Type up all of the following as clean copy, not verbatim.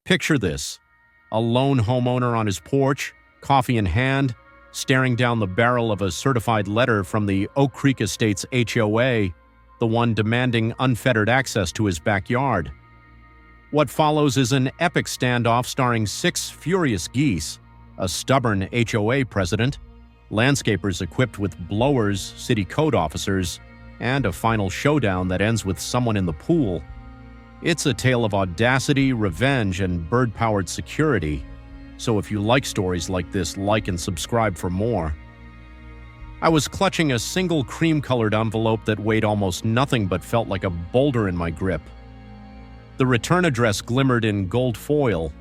Picture this: a lone homeowner on his porch, coffee in hand, staring down the barrel of a certified letter from the Oak Creek Estates HOA, the one demanding unfettered access to his backyard. What follows is an epic standoff starring 6 furious geese, a stubborn HOA president, landscapers equipped with blowers, city code officers, and a final showdown that ends with someone in the pool. It's a tale of audacity, revenge, and bird-powered security. So if you like stories like this, like and subscribe for more. I was clutching a single cream-colored envelope that weighed almost nothing but felt like a boulder in my grip. The return address glimmered in gold foil: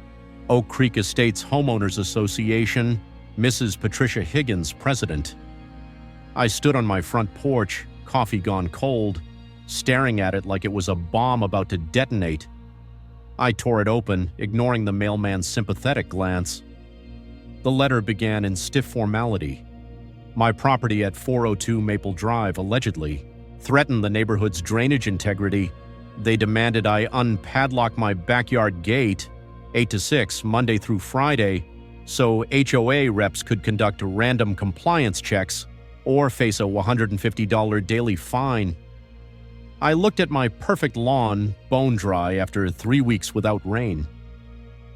Oak Creek Estates Homeowners Association, Mrs. Patricia Higgins, President. I stood on my front porch, coffee gone cold, staring at it like it was a bomb about to detonate. I tore it open, ignoring the mailman's sympathetic glance. The letter began in stiff formality. My property at 402 Maple Drive allegedly threatened the neighborhood's drainage integrity. They demanded I unpadlock my backyard gate 8 to 6 Monday through Friday so HOA reps could conduct random compliance checks or face a $150 daily fine. I looked at my perfect lawn, bone dry after 3 weeks without rain.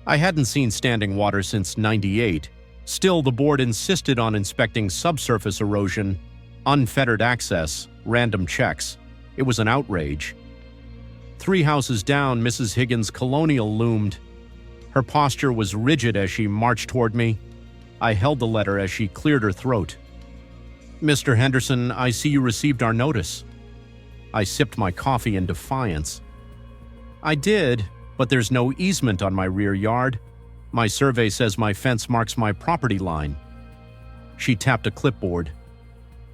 I hadn't seen standing water since '98. Still, the board insisted on inspecting subsurface erosion, unfettered access, random checks. It was an outrage. 3 houses down, Mrs. Higgins' colonial loomed. Her posture was rigid as she marched toward me. I held the letter as she cleared her throat. "Mr. Henderson, I see you received our notice." I sipped my coffee in defiance. "I did, but there's no easement on my rear yard. My survey says my fence marks my property line." She tapped a clipboard.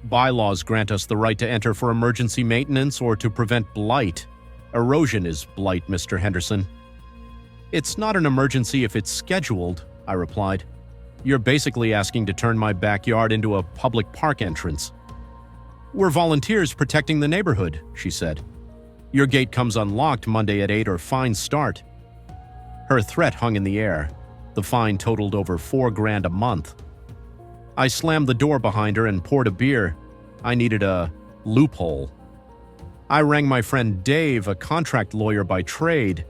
"Bylaws grant us the right to enter for emergency maintenance or to prevent blight. Erosion is blight, Mr. Henderson." "It's not an emergency if it's scheduled," I replied. "You're basically asking to turn my backyard into a public park entrance." "We're volunteers protecting the neighborhood," she said. "Your gate comes unlocked Monday at 8 or fines start." Her threat hung in the air. The fine totaled over $4,000 a month. I slammed the door behind her and poured a beer. I needed a loophole. I rang my friend Dave, a contract lawyer by trade.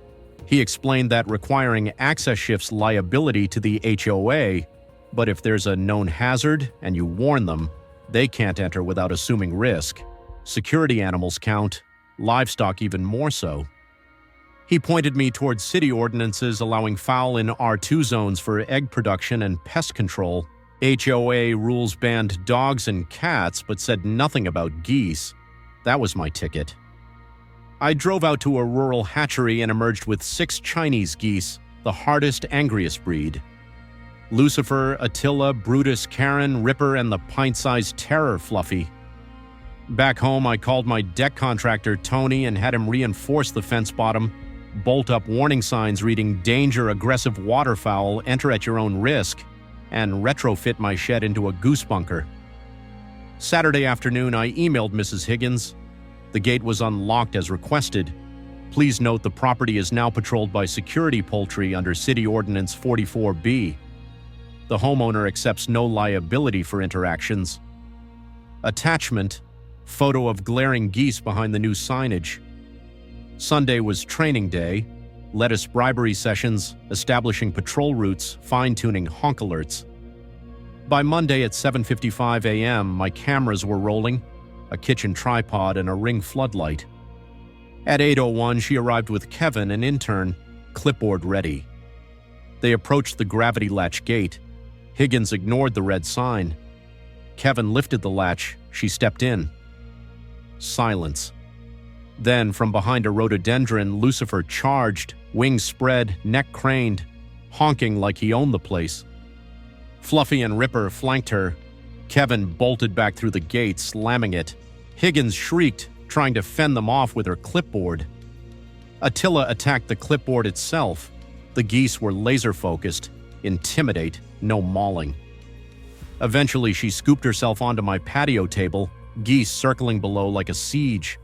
He explained that requiring access shifts liability to the HOA, but if there's a known hazard and you warn them, they can't enter without assuming risk. Security animals count, livestock even more so. He pointed me towards city ordinances allowing fowl in R2 zones for egg production and pest control. HOA rules banned dogs and cats but said nothing about geese. That was my ticket. I drove out to a rural hatchery and emerged with 6 Chinese geese, the hardest, angriest breed. Lucifer, Attila, Brutus, Karen, Ripper, and the pint-sized Terror Fluffy. Back home, I called my deck contractor, Tony, and had him reinforce the fence bottom, bolt up warning signs reading "Danger, aggressive waterfowl, enter at your own risk," and retrofit my shed into a goose bunker. Saturday afternoon, I emailed Mrs. Higgins. The gate was unlocked as requested. Please note the property is now patrolled by security poultry under City Ordinance 44B. The homeowner accepts no liability for interactions. Attachment: photo of glaring geese behind the new signage. Sunday was training day. Lettuce bribery sessions, establishing patrol routes, fine-tuning honk alerts. By Monday at 7:55 a.m., my cameras were rolling, a kitchen tripod and a ring floodlight. At 8:01, she arrived with Kevin, an intern, clipboard ready. They approached the gravity latch gate. Higgins ignored the red sign. Kevin lifted the latch. She stepped in. Silence. Then, from behind a rhododendron, Lucifer charged, wings spread, neck craned, honking like he owned the place. Fluffy and Ripper flanked her. Kevin bolted back through the gate, slamming it. Higgins shrieked, trying to fend them off with her clipboard. Attila attacked the clipboard itself. The geese were laser-focused. Intimidate, no mauling. Eventually, she scooped herself onto my patio table, geese circling below like a siege.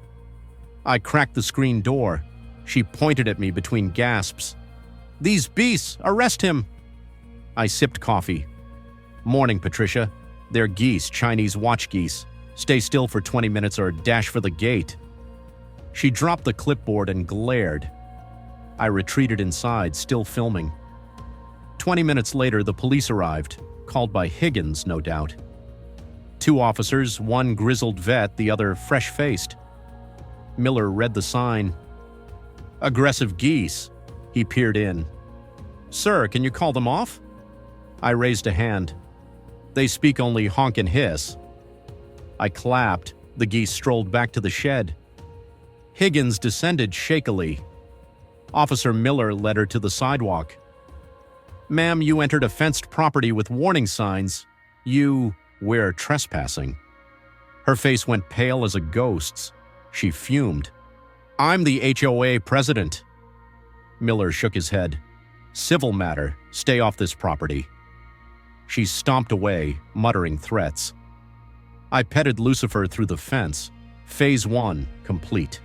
I cracked the screen door. She pointed at me between gasps. These beasts! Arrest him! I sipped coffee. Morning, Patricia. They're geese, Chinese watch geese. Stay still for 20 minutes or dash for the gate. She dropped the clipboard and glared. I retreated inside, still filming. 20 minutes later, the police arrived, called by Higgins, no doubt. 2 officers, one grizzled vet, the other fresh-faced. Miller read the sign. Aggressive geese. He peered in. Sir, can you call them off? I raised a hand. They speak only honk and hiss. I clapped. The geese strolled back to the shed. Higgins descended shakily. Officer Miller led her to the sidewalk. Ma'am, you entered a fenced property with warning signs. We're trespassing. Her face went pale as a ghost's. She fumed. I'm the HOA president. Miller shook his head. Civil matter. Stay off this property. She stomped away, muttering threats. I petted Lucifer through the fence. Phase 1 complete.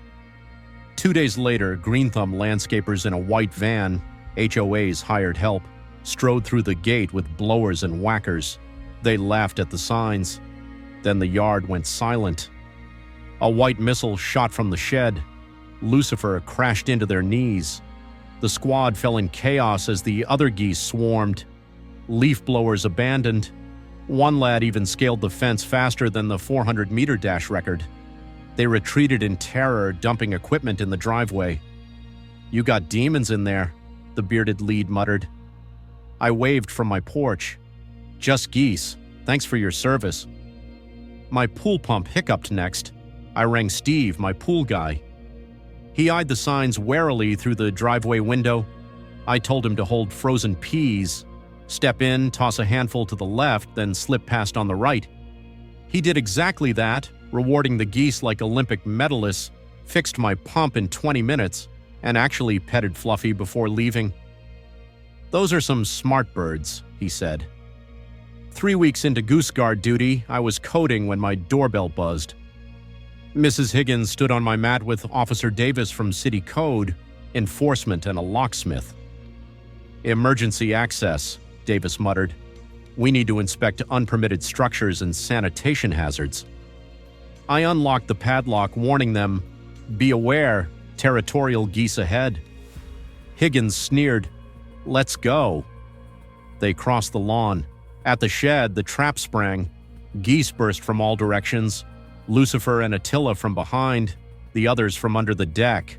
2 days later, Green Thumb landscapers in a white van, HOA's hired help, strode through the gate with blowers and whackers. They laughed at the signs. Then the yard went silent. A white missile shot from the shed. Lucifer crashed into their knees. The squad fell in chaos as the other geese swarmed. Leaf blowers abandoned. One lad even scaled the fence faster than the 400-meter dash record. They retreated in terror, dumping equipment in the driveway. You got demons in there, the bearded lead muttered. I waved from my porch. Just geese. Thanks for your service. My pool pump hiccuped next. I rang Steve, my pool guy. He eyed the signs warily through the driveway window. I told him to hold frozen peas, step in, toss a handful to the left, then slip past on the right. He did exactly that, rewarding the geese like Olympic medalists, fixed my pump in 20 minutes, and actually petted Fluffy before leaving. Those are some smart birds, he said. 3 weeks into Goose Guard duty, I was coding when my doorbell buzzed. Mrs. Higgins stood on my mat with Officer Davis from City Code, enforcement, and a locksmith. Emergency access, Davis muttered. We need to inspect unpermitted structures and sanitation hazards. I unlocked the padlock, warning them, be aware, territorial geese ahead. Higgins sneered, let's go. They crossed the lawn. At the shed, the trap sprang. Geese burst from all directions. Lucifer and Attila from behind, the others from under the deck.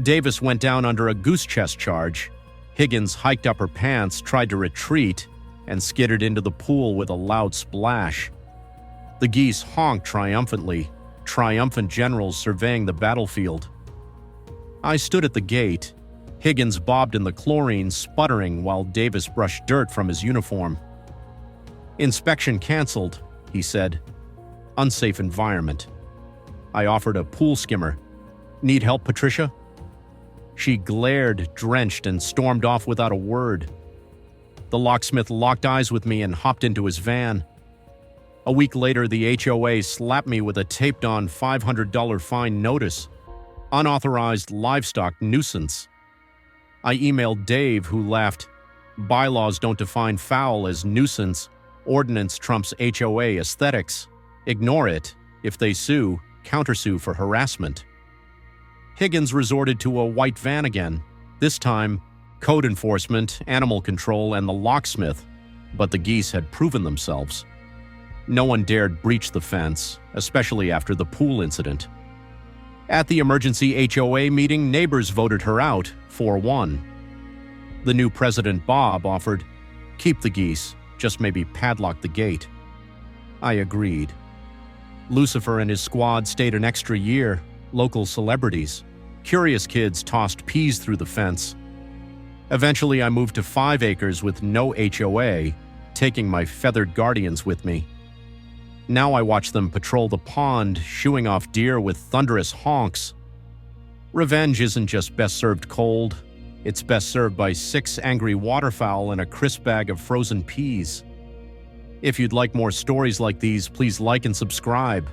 Davis went down under a goose chest charge. Higgins hiked up her pants, tried to retreat, and skittered into the pool with a loud splash. The geese honked triumphantly, triumphant generals surveying the battlefield. I stood at the gate. Higgins bobbed in the chlorine, sputtering while Davis brushed dirt from his uniform. Inspection canceled, he said. Unsafe environment. I offered a pool skimmer. Need help, Patricia? She glared, drenched, and stormed off without a word. The locksmith locked eyes with me and hopped into his van. A week later, the HOA slapped me with a taped-on $500 fine notice. Unauthorized livestock nuisance. I emailed Dave, who laughed. Bylaws don't define foul as nuisance. Ordinance trumps HOA aesthetics. Ignore it. If they sue, countersue for harassment. Higgins resorted to a white van again. This time, code enforcement, animal control, and the locksmith. But the geese had proven themselves. No one dared breach the fence, especially after the pool incident. At the emergency HOA meeting, neighbors voted her out, 4-1. The new president, Bob, offered, keep the geese, just maybe padlock the gate. I agreed. Lucifer and his squad stayed an extra year, local celebrities. Curious kids tossed peas through the fence. Eventually, I moved to 5 acres with no HOA, taking my feathered guardians with me. Now I watch them patrol the pond, shooing off deer with thunderous honks. Revenge isn't just best served cold. It's best served by 6 angry waterfowl and a crisp bag of frozen peas. If you'd like more stories like these, please like and subscribe.